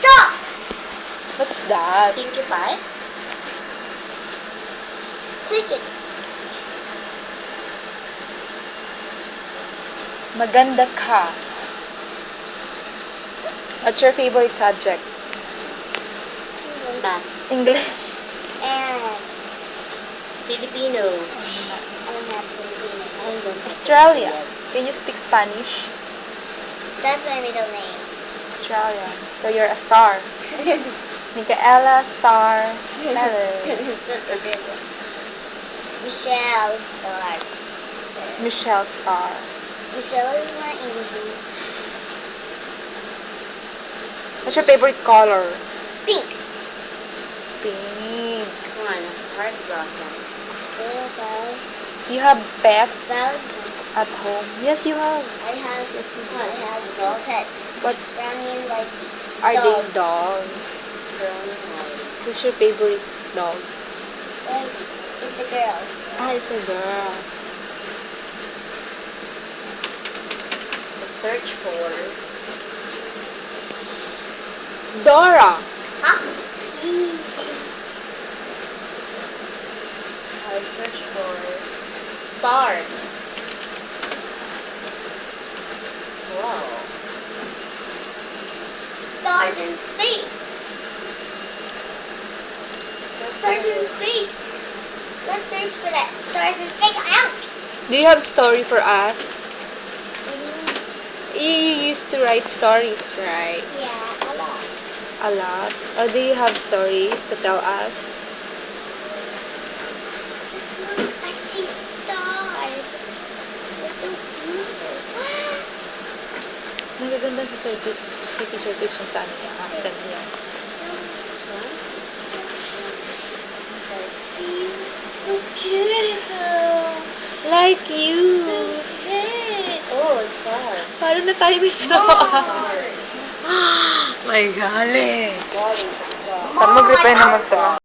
Stop! What's that? Pinkie Pie? Take it. Maganda ka. What's your favorite subject? Math. English. And Filipino. I don't have Filipino. I don't have Australia. yet. Can you speak Spanish? That's my middle name. Australia. So you're a star. Micaela Star Ellis. That's a good one. Michelle Star. Michelle Star. Michelle is my English name. What's your favorite color? Pink. Pink. This one, Heart Blossom. You have pet Valentine. at home? Yes, you have. I have Yes, you I do. have a pet. What's Brownie and white. are they Dogs. dogs? Brown and white. Who's your favorite dog? It's a girl. Ah, it's a girl. Let's search for Dora. Huh? I'll search for stars. Wow. Stars in space. Stars in space. Let's search for that. Stars in space. Ouch! Do you have story for us? You used to write stories, right? Yeah, a lot. A lot. Or do you have stories to tell us? Just look at these stars. They're so beautiful. Nagaganda si Teacher Christian sa ano niya, accent niya. This one? So beautiful. Like you. So great. Oh, a star. Paano na tayo may Mars. My galing. Galing sa star. Saan mag-reply naman sila?